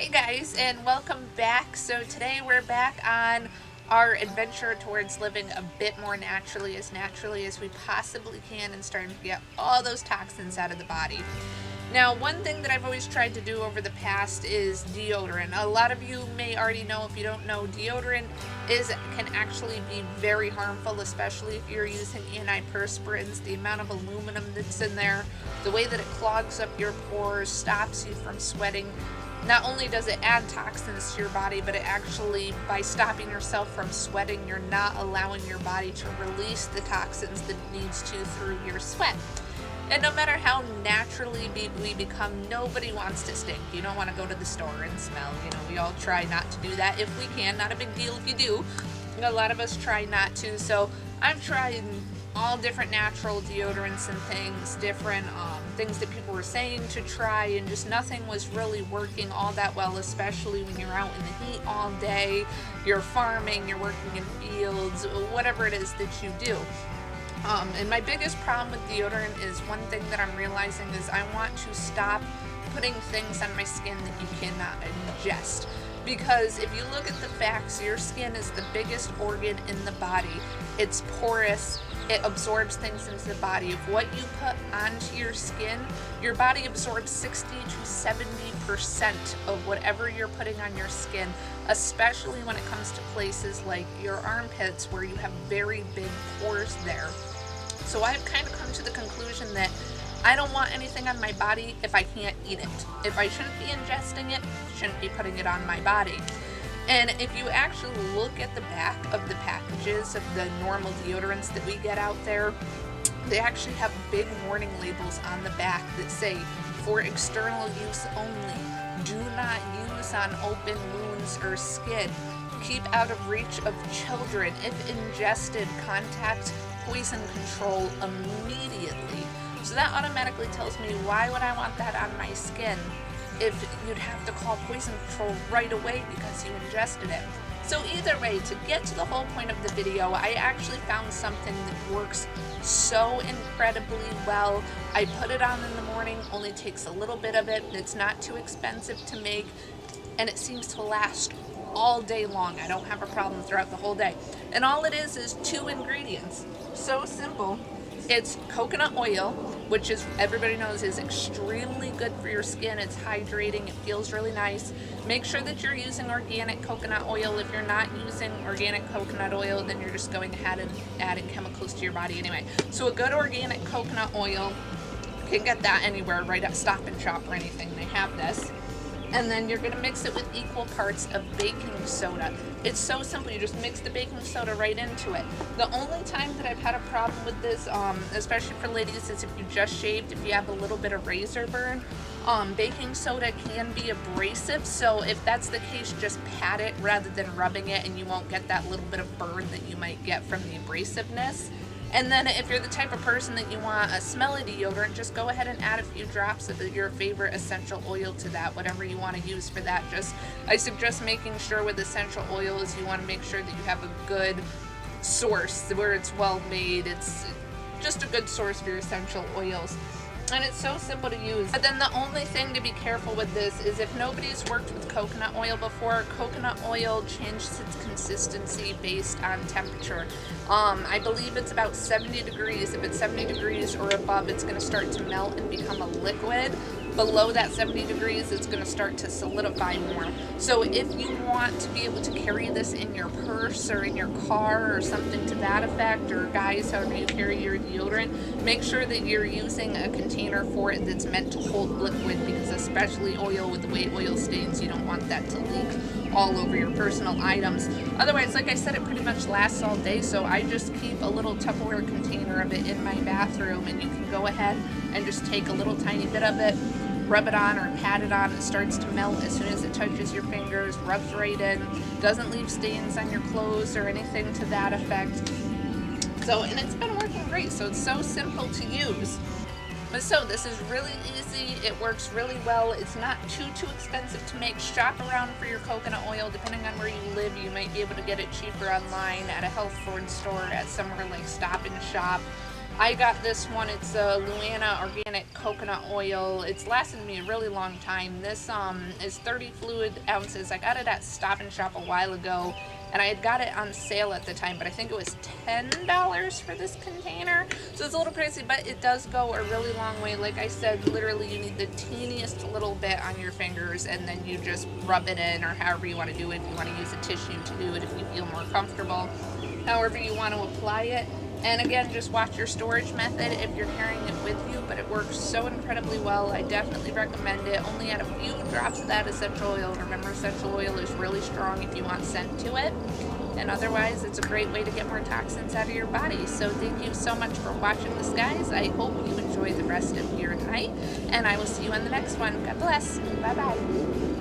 Hey guys, and welcome back. So today we're back on our adventure towards living a bit more naturally as we possibly can and starting to get all those toxins out of the body. Now, one thing that I've always tried to do over the past is deodorant. A lot of you may already know. If you don't know, deodorant can actually be very harmful, especially if you're using anti-perspirants. The amount of aluminum that's in there, the way that it clogs up your pores, stops you from sweating. Not only does it add toxins to your body, but it actually, by stopping yourself from sweating, you're not allowing your body to release the toxins that it needs to through your sweat. And no matter how naturally we become, nobody wants to stink. You don't want to go to the store and smell. We all try not to do that if we can. Not a big deal if you do. A lot of us try not to. So I've tried all different natural deodorants and things, different things that people were saying to try, and just nothing was really working all that well, especially when you're out in the heat all day, you're farming, you're working in fields, whatever it is that you do. And my biggest problem with deodorant is one thing that I'm realizing is I want to stop putting things on my skin that you cannot ingest. Because if you look at the facts, your skin is the biggest organ in the body. It's porous. It absorbs things into the body. If what you put onto your skin, your body absorbs 60 to 70% of whatever you're putting on your skin, especially when it comes to places like your armpits where you have very big pores there. So I've kind of come to the conclusion that I don't want anything on my body if I can't eat it. If I shouldn't be ingesting it, shouldn't be putting it on my body. And if you actually look at the back of the packages of the normal deodorants that we get out there, they actually have big warning labels on the back that say, for external use only, do not use on open wounds or skin, keep out of reach of children, if ingested, contact poison control immediately. So that automatically tells me, why would I want that on my skin if you'd have to call poison control right away because you ingested it? So either way, to get to the whole point of the video, I actually found something that works so incredibly well. I put it on in the morning, only takes a little bit of it. It's not too expensive to make, and it seems to last all day long. I don't have a problem throughout the whole day. And all it is 2 ingredients. So simple. It's coconut oil, which is, everybody knows, is extremely good for your skin. It's hydrating. It feels really nice. Make sure that you're using organic coconut oil. If you're not using organic coconut oil, then you're just going ahead and adding chemicals to your body anyway. So a good organic coconut oil, you can get that anywhere, right at Stop and Shop or anything. They have this. And then you're going to mix it with equal parts of baking soda. It's so simple. You just mix the baking soda right into it. The only time that I've had a problem with this, especially for ladies, is if you just shaved, if you have a little bit of razor burn. Baking soda can be abrasive, so if that's the case, just pat it rather than rubbing it, and you won't get that little bit of burn that you might get from the abrasiveness. And then if you're the type of person that you want a smelly deodorant, just go ahead and add a few drops of your favorite essential oil to that, whatever you want to use for that. I suggest making sure with essential oils, you want to make sure that you have a good source where it's well made. It's just a good source for your essential oils. And it's so simple to use. But then the only thing to be careful with this is if nobody's worked with coconut oil before, coconut oil changes its consistency based on temperature. I believe it's about 70 degrees. If it's 70 degrees or above, it's going to start to melt and become a liquid. Below that 70 degrees, it's going to start to solidify more. So if you want to be able to carry this in your purse or in your car or something to that effect, or guys, however you carry your deodorant, make sure that you're using a container for it that's meant to hold liquid, because especially oil, with the way oil stains, you don't want that to leak all over your personal items. Otherwise, like I said, it pretty much lasts all day, so I just keep a little Tupperware container of it in my bathroom, and you can go ahead and just take a little tiny bit of it, rub it on or pat it on. It starts to melt as soon as it touches your fingers, rubs right in, doesn't leave stains on your clothes or anything to that effect. So, and it's been working great, so it's so simple to use. But so this is really easy. It works really well. It's not too expensive to make. Shop around for your coconut oil. Depending on where you live, you might be able to get it cheaper online at a health food store, at somewhere like Stop and Shop. I got this one. It's a Luana organic coconut oil. It's lasted me a really long time. This is 30 fluid ounces. I got it at Stop and Shop a while ago, and I had got it on sale at the time, but I think it was $10 for this container. So it's a little crazy, but it does go a really long way. Like I said, literally you need the teeniest little bit on your fingers, and then you just rub it in, or however you want to do it. If you want to use a tissue to do it, if you feel more comfortable, however you want to apply it. And again, just watch your storage method if you're carrying it with you, but it works so incredibly well. I definitely recommend it. Only add a few drops of that essential oil. Remember, essential oil is really strong if you want scent to it. And otherwise, it's a great way to get more toxins out of your body. So thank you so much for watching this, guys. I hope you enjoy the rest of your night, and I will see you on the next one. God bless. Bye-bye.